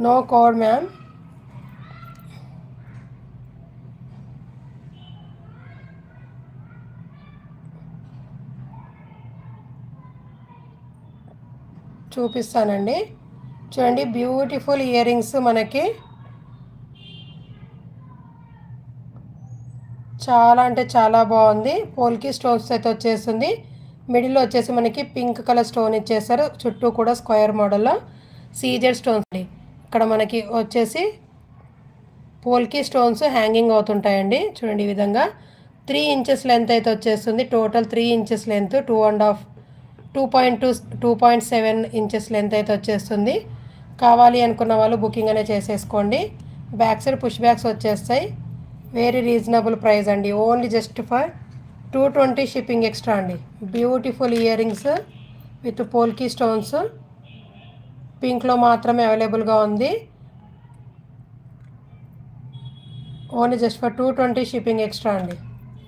No code ma'am. చూపిస్తానండి. చూడండి, beautiful ear rings మనకి చాలా అంటే చాలా బాగుంది. పోల్కి స్టోన్స్ అయితే వచ్చేస్తుంది. మిడిల్లో వచ్చేసి మనకి పింక్ కలర్ స్టోన్ ఇచ్చేసారు. చుట్టూ కూడా స్క్వేర్ మోడల్లో సీజెడ్ స్టోన్స్ అండి. ఇక్కడ మనకి వచ్చేసి పోల్కి స్టోన్స్ హ్యాంగింగ్ అవుతుంటాయండి. చూడండి ఈ విధంగా 3 ఇంచెస్ లెంత్ అయితే వచ్చేస్తుంది. Total 3 inches length, 2.2 2.7 inches length అయితే వచ్చేస్తుంది. కావాలి అనుకున్న వాళ్ళు బుకింగ్ అనే చేసేసుకోండి. బ్యాక్ సైడ్ పుష్ బ్యాగ్స్ వచ్చేస్తాయి. వెరీ రీజనబుల్ ప్రైస్ అండి. Only just for 220 shipping extra అండి. Beautiful earrings with polki stones పింక్లో మాత్రమే అవైలబుల్గా ఉంది. Only just for 220 shipping extra అండి.